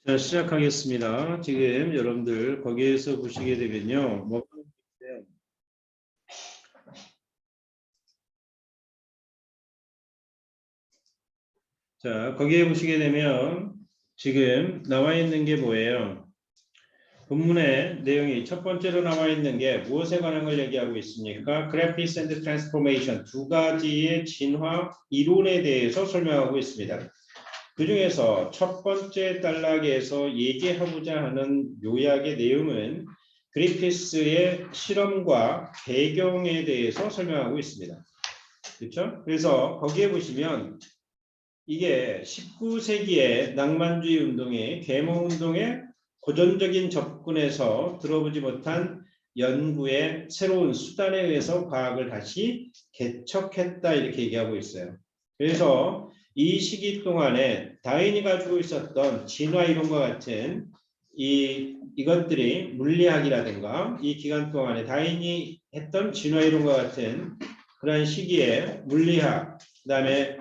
자, 시작하겠습니다. 지금 여러분들 거기에서 보시게 되면요. 뭐가 있어요? 자, 거기에 보시게 되면 지금 나와 있는 게 뭐예요? 본문의 내용이 첫 번째로 나와 있는 게 무엇에 관한 걸 얘기하고 있습니까? Graphics and Transformation 두 가지의 진화 이론에 대해서 설명하고 있습니다. 그 중에서 첫 번째 단락에서 얘기하고자 하는 요약의 내용은 그리피스의 실험과 배경에 대해서 설명하고 있습니다. 그렇죠? 그래서 거기에 보시면 이게 19세기의 낭만주의 운동의 계몽운동의 고전적인 접근에서 들어보지 못한 연구의 새로운 수단에 의해서 과학을 다시 개척했다 이렇게 얘기하고 있어요. 그래서 이 시기 동안에 다윈이 가지고 있었던 진화 이론과 같은 이것들이 물리학이라든가 이 기간 동안에 다윈이 했던 진화 이론과 같은 그런 시기에 물리학, 그다음에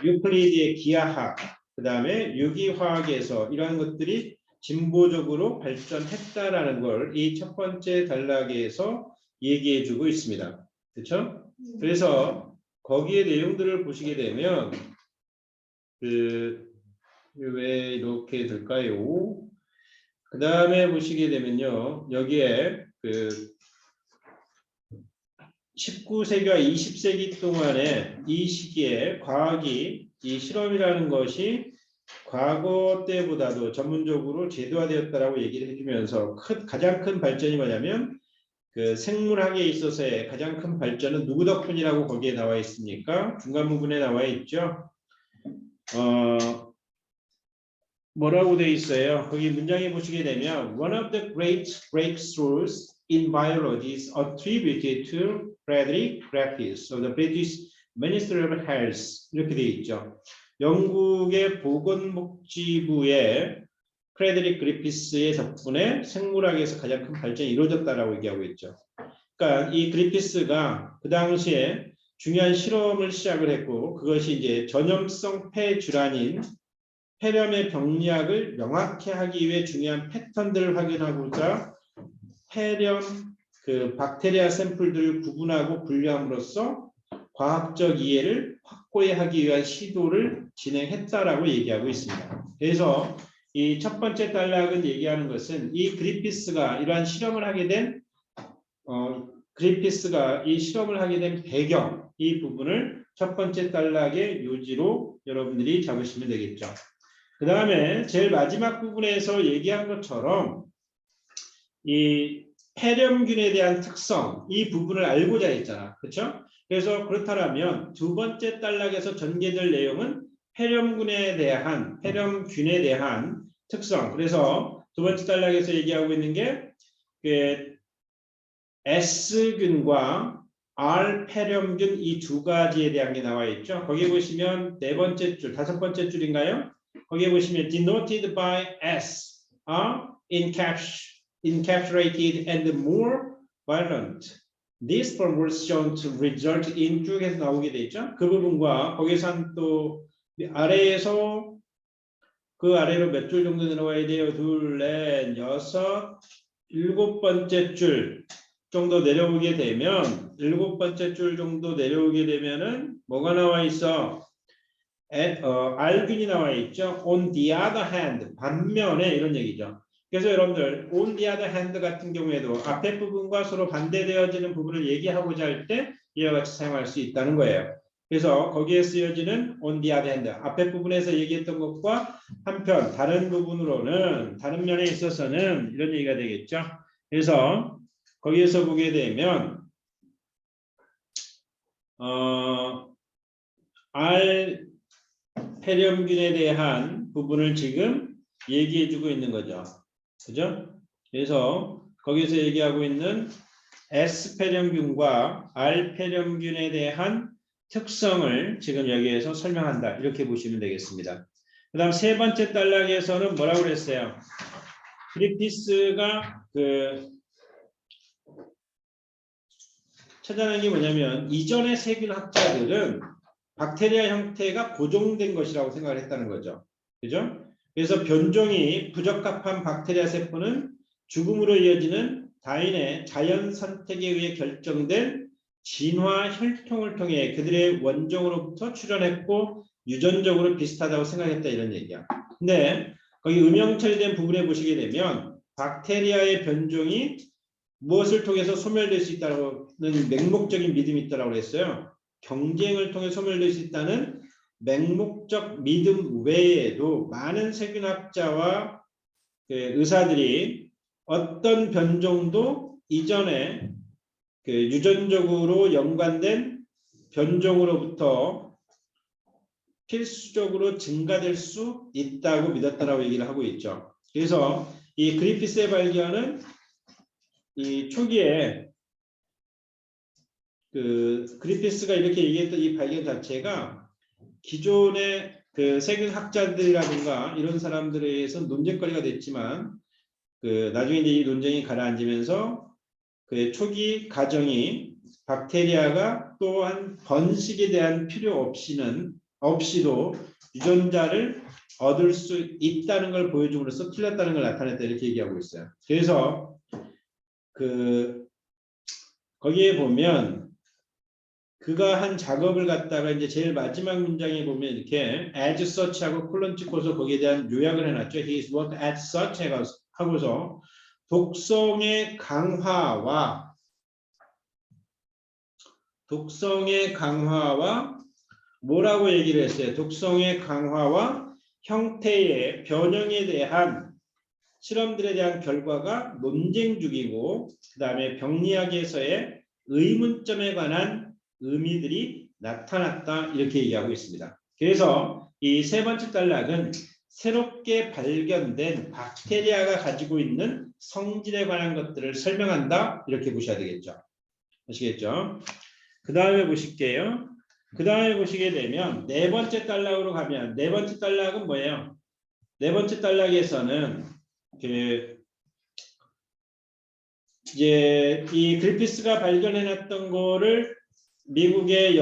유클리드의 기하학, 그다음에 유기화학에서 이러한 것들이 진보적으로 발전했다라는 걸 이 첫 번째 단락에서 얘기해주고 있습니다. 그렇죠? 그래서 거기에 내용들을 보시게 되면 왜 이렇게 될까요? 그 다음에 보시게 되면요, 여기에 19세기와 20세기 동안에 이 시기에 과학이 이 실험이라는 것이 과거 때보다도 전문적으로 제도화되었다라고 얘기를 해주면서 가장 큰 발전이 뭐냐면 그 생물학에 있어서의 가장 큰 발전은 누구 덕분이라고 거기에 나와 있습니까? 중간 부분에 나와 있죠. 뭐라고 돼 있어요? 거기 문장에 보시게 되면 One of the great breakthroughs in biology is attributed to Frederick Griffiths of the British Ministry of Health 이렇게 돼 있죠. 영국의 보건복지부의 프레드릭 그리피스의 덕분에 생물학에서 가장 큰 발전이 이루어졌다라고 얘기하고 있죠. 그러니까 이 그리피스가 그 당시에 중요한 실험을 시작을 했고 그것이 이제 전염성 폐 질환인 폐렴의 병리학을 명확히 하기 위해 중요한 패턴들을 확인하고자 폐렴 박테리아 샘플들을 구분하고 분류함으로써 과학적 이해를 확고히 하기 위한 시도를 진행했다라고 얘기하고 있습니다. 그래서 이 첫 번째 단락은 얘기하는 것은 이 그리피스가 이러한 실험을 하게 된 그리피스가 이 실험을 하게 된 배경 이 부분을 첫 번째 단락의 요지로 여러분들이 잡으시면 되겠죠. 그 다음에 제일 마지막 부분에서 얘기한 것처럼 이 폐렴균에 대한 특성 이 부분을 알고자 했잖아. 그렇죠? 그래서 그렇다면 두 번째 단락에서 전개될 내용은 폐렴균에 대한 특성. 그래서 두 번째 단락에서 얘기하고 있는 게 S균과 R 폐렴균 이 두 가지에 대한 게 나와 있죠. 거기 보시면 네 번째 줄, 다섯 번째 줄인가요? 거기에 보시면 denoted by S are encapsulated and more violent. This form was shown to result in 쭉 해서 나오게 돼 있죠. 그 부분과 거기서 또 아래에서 그 아래로 몇 줄 정도 내려와야 돼요? 둘, 넷, 여섯, 일곱 번째 줄 정도 내려오게 되면 일곱 번째 줄 정도 내려오게 되면은 뭐가 나와 있어? R균이 나와 있죠. On the other hand, 반면에 이런 얘기죠. 그래서 여러분들 on the other hand 같은 경우에도 앞에 부분과 서로 반대되어지는 부분을 얘기하고자 할 때 이와 같이 사용할 수 있다는 거예요. 그래서 거기에 쓰여지는 on the other hand 앞에 부분에서 얘기했던 것과 한편 다른 부분으로는 다른 면에 있어서는 이런 얘기가 되겠죠. 그래서 거기에서 보게 되면 R 폐렴균에 대한 부분을 지금 얘기해주고 있는 거죠. 그죠? 그래서 거기서 얘기하고 있는 S 폐렴균과 R 폐렴균에 대한 특성을 지금 여기에서 설명한다. 이렇게 보시면 되겠습니다. 그 다음 세 번째 단락에서는 뭐라고 그랬어요? 그리피스가 찾아낸 게 뭐냐면 이전의 세균 학자들은 박테리아 형태가 고정된 것이라고 생각을 했다는 거죠. 그죠? 그래서 변종이 부적합한 박테리아 세포는 죽음으로 이어지는 다인의 자연 선택에 의해 결정된 진화 혈통을 통해 그들의 원종으로부터 출현했고 유전적으로 비슷하다고 생각했다 이런 얘기야. 근데 거기 음영 처리된 부분에 보시게 되면 박테리아의 변종이 무엇을 통해서 소멸될 수 있다는 맹목적인 믿음이 있다고 했어요. 경쟁을 통해 소멸될 수 있다는 맹목적 믿음 외에도 많은 세균학자와 의사들이 어떤 변종도 이전에 유전적으로 연관된 변종으로부터 필수적으로 증가될 수 있다고 믿었다라고 얘기를 하고 있죠. 그래서 이 그리피스의 발견은 이 초기에 그리피스가 이렇게 얘기했던 이 발견 자체가 기존의 세균학자들이라든가 이런 사람들에 의해서 논쟁거리가 됐지만 나중에 이제 이 논쟁이 가라앉으면서 그 초기 과정이 박테리아가 또한 번식에 대한 필요 없이도 유전자를 얻을 수 있다는 걸 보여줌으로써 틀렸다는 걸 나타냈다 이렇게 얘기하고 있어요. 그래서 거기에 보면 그가 한 작업을 갖다가 이제 제일 마지막 문장에 보면 이렇게 as such하고 콜론 찍고서 거기에 대한 요약을 해놨죠. His work as such 하고서 독성의 강화와 뭐라고 얘기를 했어요? 독성의 강화와 형태의 변형에 대한 실험들에 대한 결과가 논쟁 중이고 그 다음에 병리학에서의 의문점에 관한 의미들이 나타났다 이렇게 얘기하고 있습니다. 그래서 이 세 번째 단락은 새롭게 발견된 박테리아가 가지고 있는 성질에 관한 것들을 설명한다 이렇게 보셔야 되겠죠. 아시겠죠? 그 다음에 보실게요. 그 다음에 보시게 되면 네 번째 단락으로 가면 네 번째 단락은 뭐예요? 네 번째 단락에서는 이제 이 그리피스가 발견해놨던 거를 미국의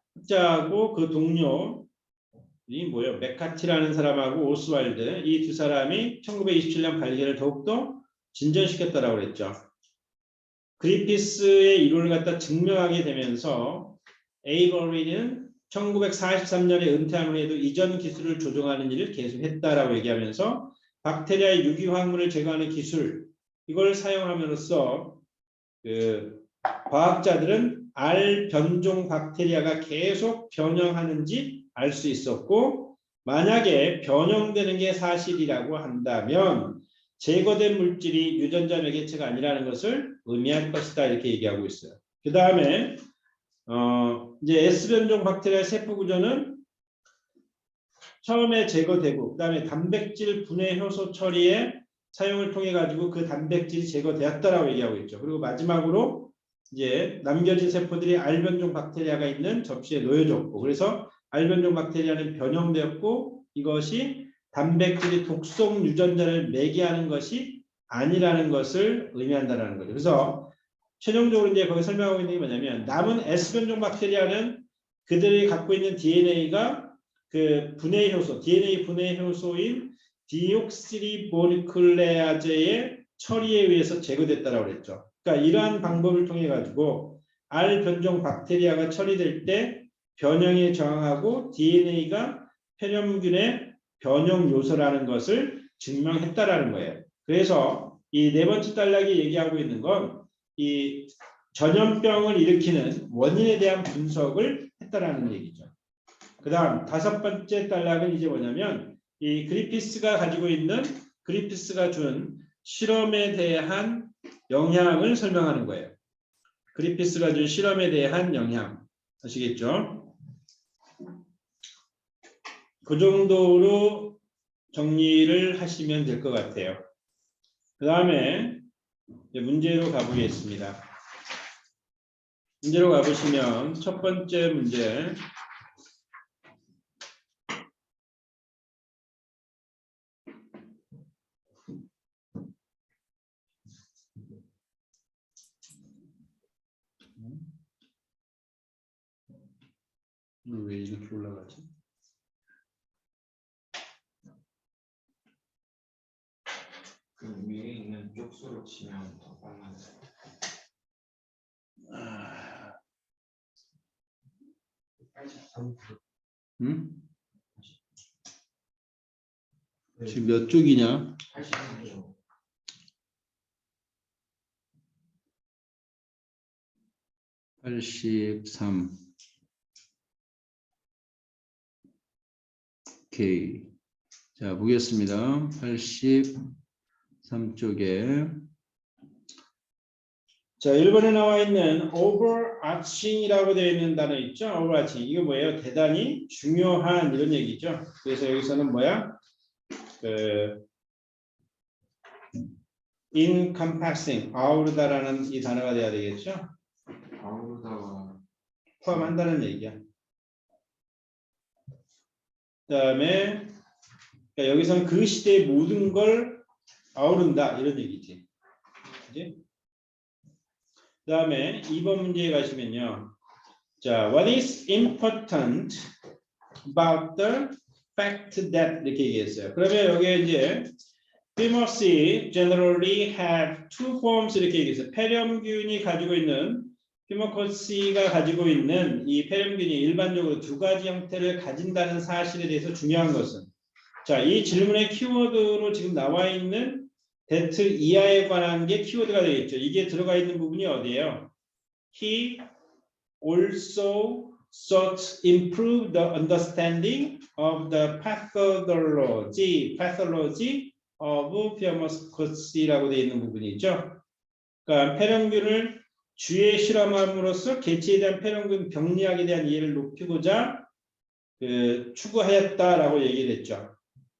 학자하고 그 동료이 뭐예요? 메카티라는 사람하고 오스왈드 이 두 사람이 1927년 발견을 더욱더 진전시켰다라고 그랬죠. 그리피스의 이론을 갖다 증명하게 되면서 에이버리는 1943년에 은퇴한 후에도 이전 기술을 조종하는 일을 계속했다라고 얘기하면서 박테리아의 유기화합물을 제거하는 기술 이걸 사용함으로써 과학자들은 알 변종 박테리아가 계속 변형하는지 알 수 있었고 만약에 변형되는 게 사실이라고 한다면 제거된 물질이 유전자 매개체가 아니라는 것을 의미할 것이다 이렇게 얘기하고 있어요. 그 다음에 이제 S변종 박테리아 세포 구조는 처음에 제거되고 그 다음에 단백질 분해 효소 처리의 사용을 통해 가지고 그 단백질이 제거되었다라고 얘기하고 있죠. 그리고 마지막으로 이제 남겨진 세포들이 R변종 박테리아가 있는 접시에 놓여졌고 그래서 R변종 박테리아는 변형되었고 이것이 단백질이 독성 유전자를 매개하는 것이 아니라는 것을 의미한다는 거죠. 그래서 최종적으로 이제 거기 설명하고 있는 게 뭐냐면 남은 S변종 박테리아는 그들이 갖고 있는 DNA가 분해 효소, DNA 분해 효소인 디옥시리보니클레아제의 처리에 의해서 제거됐다라고 그랬죠. 그러니까 이러한 방법을 통해 가지고 R 변종 박테리아가 처리될 때 변형에 저항하고 DNA가 폐렴균의 변형 요소라는 것을 증명했다라는 거예요. 그래서 이 네 번째 단락이 얘기하고 있는 건 이 전염병을 일으키는 원인에 대한 분석을 했다라는 얘기죠. 그 다음 다섯 번째 단락은 이제 뭐냐면 이 그리피스가 준 실험에 대한 영향을 설명하는 거예요. 그리피스가 준 실험에 대한 영향 아시겠죠? 그 정도로 정리를 하시면 될 것 같아요. 그 다음에 문제로 가보겠습니다. 문제로 가보시면 첫 번째 문제 왜 이렇게 올라가지? 그 위에 있는 쪽수로 치면 더 빨라요. 응? 지금 몇 쪽이냐? 83조. 83. 오케이. 자, 보겠습니다. 83쪽에. 자, 1번에 나와 있는 overarching이라고 되어 있는 단어 있죠? overarching. 이거 뭐예요? 대단히 중요한 이런 얘기죠. 그래서 여기서는 뭐야? encompassing, 아우르다라는 이 단어가 돼야 되겠죠? 아우르다가 포함한다는 얘기야. 그다음에 그러니까 여기서는 그 시대의 모든 걸 아우른다 이런 얘기지. 그지? 그다음에 2번 문제에 가시면요. 자, what is important about the fact that 이렇게 얘기했어요. 그러면 여기에 이제 Pimos이 generally have two forms 이렇게 얘기했어요. 폐렴균이 가지고 있는 피모코시가 가지고 있는 이 폐렴균이 일반적으로 두 가지 형태를 가진다는 사실에 대해서 중요한 것은 자, 이 질문의 키워드로 지금 나와 있는 that 이하에 관한 게 키워드가 되겠죠. 이게 들어가 있는 부분이 어디예요? He also sought improve the understanding of the pathology of 피모코시라고 되어 있는 부분이 있죠. 그러니까 폐렴균을 주에 실험함으로써 개체에 대한 폐렴균 병리학에 대한 이해를 높이고자 추구하였다라고 얘기를 했죠.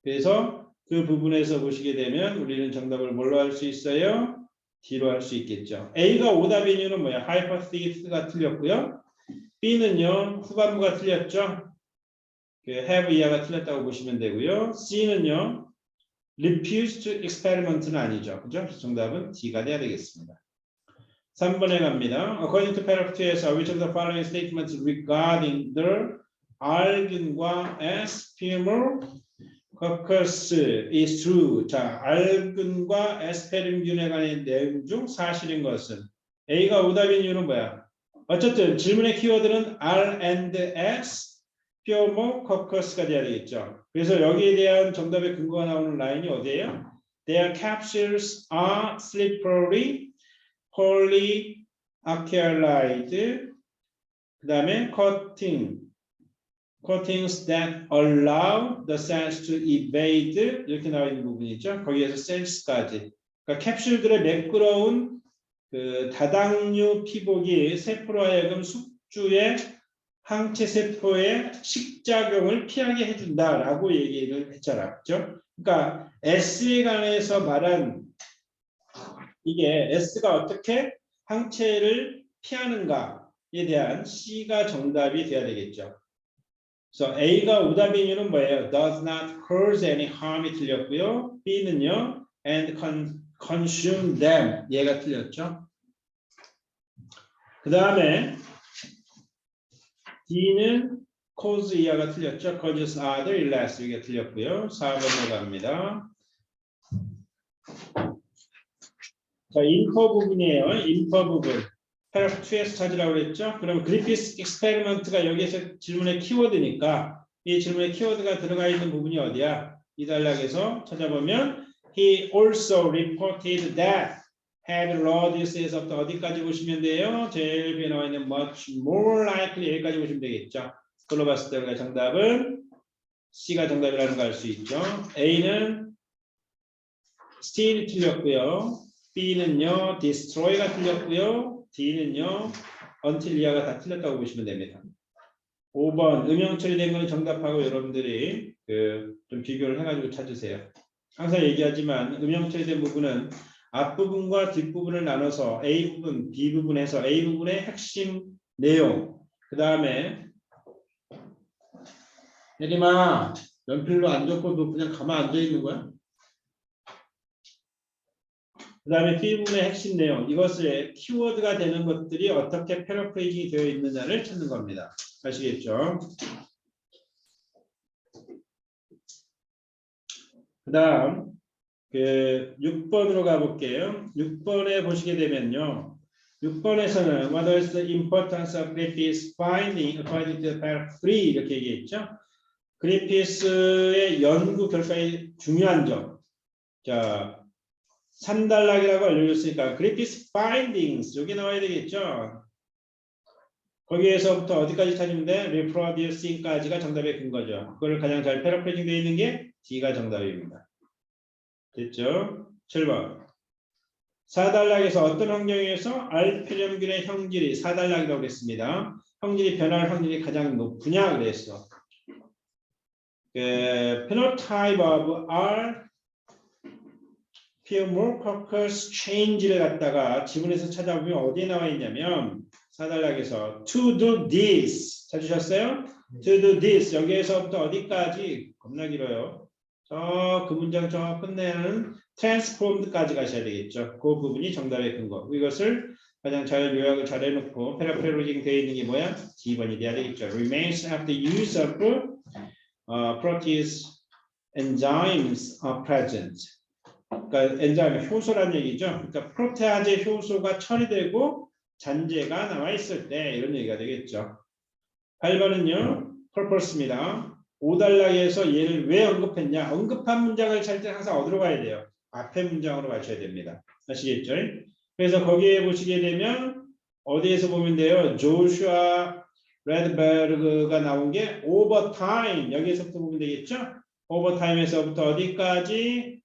그래서 그 부분에서 보시게 되면 우리는 정답을 뭘로 할 수 있어요? D로 할 수 있겠죠. A가 오답인 이유는 뭐야? hypothesis가 틀렸고요. B는요. 후반부가 틀렸죠. have 이하가 틀렸다고 보시면 되고요. C는요. refused experiment는 아니죠. 그죠? 정답은 D가 돼야 되겠습니다. 3번에 갑니다. According to paragraph 2에서 which of the following statements regarding the 알균과 Aspergillus is true. 자, 알균과 에스페름균에 관한 내용 중 사실인 것은 A가 오답인 이유는 뭐야? 어쨌든 질문의 키워드는 R and S, Pyomococcus가 돼야 되겠죠. 그래서 여기에 대한 정답의 근거가 나오는 라인이 어디예요? Their capsules are slippery, polyacrylide, 그 다음에 coatings that allow the cells to evade 이렇게 나와 있는 부분이죠. 거기에서 cells까지. 그러니까 캡슐들의 매끄러운 그 다당류 피복이 세포로 하여금 숙주의 항체 세포의 식작용을 피하게 해준다라고 얘기를 했잖아. 그렇죠? 그러니까 S에 관해서 말한 이게 S가 어떻게 항체를 피하는가에 대한 C가 정답이 돼야 되겠죠. 그래서 A가 오답인 이유는 뭐예요? Does not cause any harm이 틀렸고요. B는요. And consume them. 얘가 틀렸죠. 그 다음에 D는 cause 이하가 틀렸죠. causes other illness 이게 틀렸고요. 4번으로 갑니다. 자, 인퍼 부분이에요. 인퍼 부분. 패러프 2에서 찾으라고 그랬죠. 그럼 그리피스 익스페리먼트가 여기에서 질문의 키워드니까 이 질문의 키워드가 들어가 있는 부분이 어디야? 이 단락에서 찾아보면 He also reported that had rhodes에서부터 어디까지 보시면 돼요? 제일 위에 나와 있는 much more likely 여기까지 보시면 되겠죠. 그걸로 봤을 때 우리가 정답은 C가 정답이라는 걸 알 수 있죠. A는 steal 틀렸고요. B는요, destroy가 틀렸고요. D는요, until 이하가 다 틀렸다고 보시면 됩니다. 5번 음영 처리된 건 정답하고 여러분들이 좀 비교를 해가지고 찾으세요. 항상 얘기하지만 음영 처리된 부분은 앞부분과 뒷부분을 나눠서 A 부분, B 부분에서 A 부분의 핵심 내용, 그 다음에 예림아 연필로 안 적고 너 그냥 가만 앉아 있는 거야? 그 다음에 B부분의 핵심 내용, 이것을 키워드가 되는 것들이 어떻게 패러프레이징이 되어 있느냐를 찾는 겁니다. 아시겠죠? 그 다음 그 6번으로 가볼게요. 6번에 보시게 되면요. 6번에서는 what is the importance of Griffith's finding according to paragraph 3 이렇게 얘기했죠. 그리피스의 연구 결과의 중요한 점. 자, 3단락이라고 알려줬으니까 그리피스 findings 여기 나와야 되겠죠. 거기에서부터 어디까지 찾으면 돼? reproducing까지가 정답의 근거죠. 그걸 가장 잘 패러프레이징 되어 있는 게 D가 정답입니다. 됐죠? 7번. 4단락에서 어떤 환경에서 알표점균의 형질이 4단락이라고 했습니다. 형질이 변할 확률이 가장 높으냐 그랬어. phenotype of R Pheomococcus change를 갖다가 지문에서 찾아보면 어디에 나와 있냐면 4단락에서 to do this 찾으셨어요? to do this 여기에서부터 어디까지 겁나 길어요. 그 문장 저 끝내는 transformed까지 가셔야 되겠죠. 그 부분이 정답의 근거. 이것을 가장 잘 요약을 잘 해놓고 패러프레이징 되어 있는 게 뭐야? D번이 돼야 되겠죠. Remains after use of protease enzymes are present. 그러니까 엔자임 효소라는 얘기죠. 그러니까 프로테아제 효소가 처리되고 잔재가 나와 있을 때 이런 얘기가 되겠죠. 8번은요. purpose입니다. 5단락에서 얘를 왜 언급했냐? 언급한 문장을 찾을 때 항상 어디로 가야 돼요? 앞에 문장으로 가셔야 됩니다. 아시겠죠? 그래서 거기에 보시게 되면 어디에서 보면 돼요? 조슈아 레드베르그가 나온 게 오버타임 여기에서부터 보면 되겠죠? 오버타임에서부터 어디까지?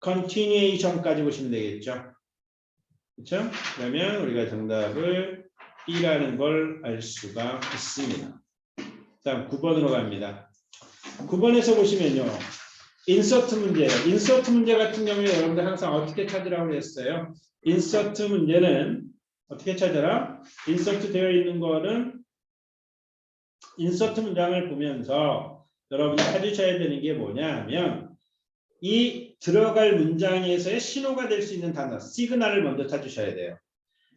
continuation까지 보시면 되겠죠. 그렇죠? 그러면 우리가 정답을 B라는 걸 알 수가 있습니다. 다음 9번으로 갑니다. 9번에서 보시면요. 인서트 문제예요. 인서트 문제 같은 경우에 여러분들 항상 어떻게 찾으라고 했어요? 인서트 문제는 어떻게 찾아라? 인서트 되어 있는 거는 인서트 문장을 보면서 여러분이 찾으셔야 되는 게 뭐냐 하면 이 들어갈 문장에서의 신호가 될 수 있는 단어, 시그널을 먼저 찾으셔야 돼요.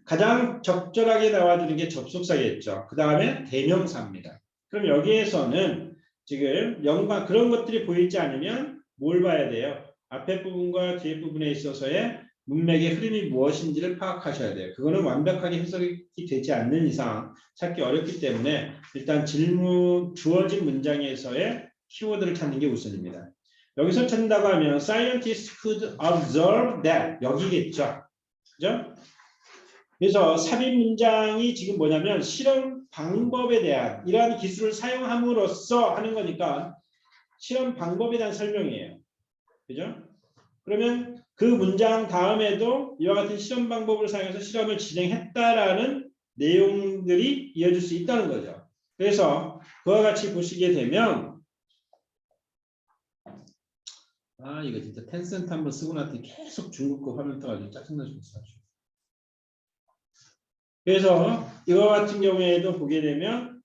가장 적절하게 나와주는 게 접속사겠죠. 그 다음에 대명사입니다. 그럼 여기에서는 지금 연관 그런 것들이 보이지 않으면 뭘 봐야 돼요? 앞에 부분과 뒤에 부분에 있어서의 문맥의 흐름이 무엇인지를 파악하셔야 돼요. 그거는 완벽하게 해석이 되지 않는 이상 찾기 어렵기 때문에 일단 주어진 문장에서의 키워드를 찾는 게 우선입니다. 여기서 찾는다고 하면 scientists could observe that 여기겠죠. 그죠? 그래서 삽입 문장이 지금 뭐냐면 실험 방법에 대한 이러한 기술을 사용함으로써 하는 거니까 실험 방법에 대한 설명이에요. 그죠? 그러면 그 문장 다음에도 이와 같은 실험 방법을 사용해서 실험을 진행했다라는 내용들이 이어질 수 있다는 거죠. 그래서 그와 같이 보시게 되면 이거 진짜 텐센트 한번 쓰고 나더니 계속 중국어 화면 떠가지고 짜증나 죽겠어. 그래서 이와 같은 경우에도 보게 되면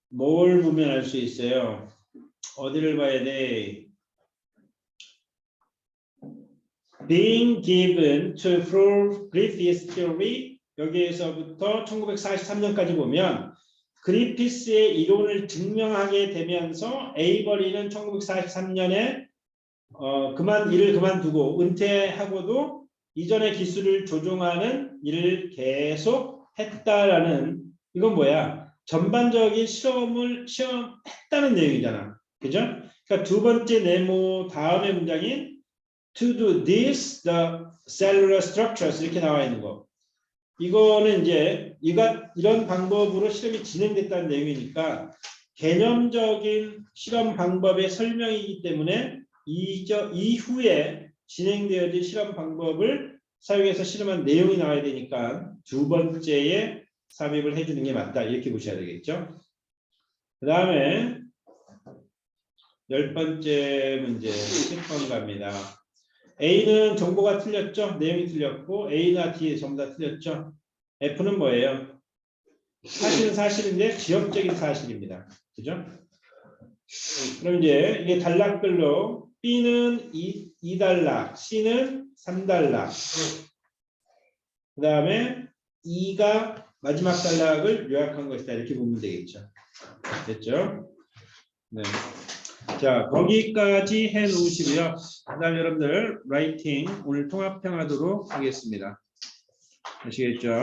뭘 보면 알 수 있어요. 어디를 봐야 돼? Being given to prove Griffith's theory 여기에서부터 1943년까지 보면 그리피스의 이론을 증명하게 되면서 에이버리는 1943년에 일을 그만두고 은퇴하고도 이전의 기술을 조종하는 일을 계속 했다라는 이건 뭐야? 전반적인 실험했다는 내용이잖아. 그죠? 그러니까 두 번째 네모 다음의 문장인 to do this, the cellular structures 이렇게 나와 있는 거. 이거는 이제 이런 방법으로 실험이 진행됐다는 내용이니까 개념적인 실험 방법의 설명이기 때문에 이후에 진행되어진 실험 방법을 사용해서 실험한 내용이 나와야 되니까 두 번째에 삽입을 해주는 게 맞다 이렇게 보셔야 되겠죠. 그 다음에 10번째 문제 10번 갑니다. A는 정보가 틀렸죠. 내용이 틀렸고 A나 D에 전부 다 틀렸죠. F는 뭐예요? 사실은 사실인데 지역적인 사실입니다. 그죠? 그럼 이제 이게 단락별로 B는 2단락, C는 3단락. 그 다음에 E가 마지막 단락을 요약한 것이다. 이렇게 보면 되겠죠. 됐죠? 네. 자, 거기까지 해 놓으시고요. 그다음 여러분들 라이팅 오늘 통합평하도록 하겠습니다. 아시겠죠?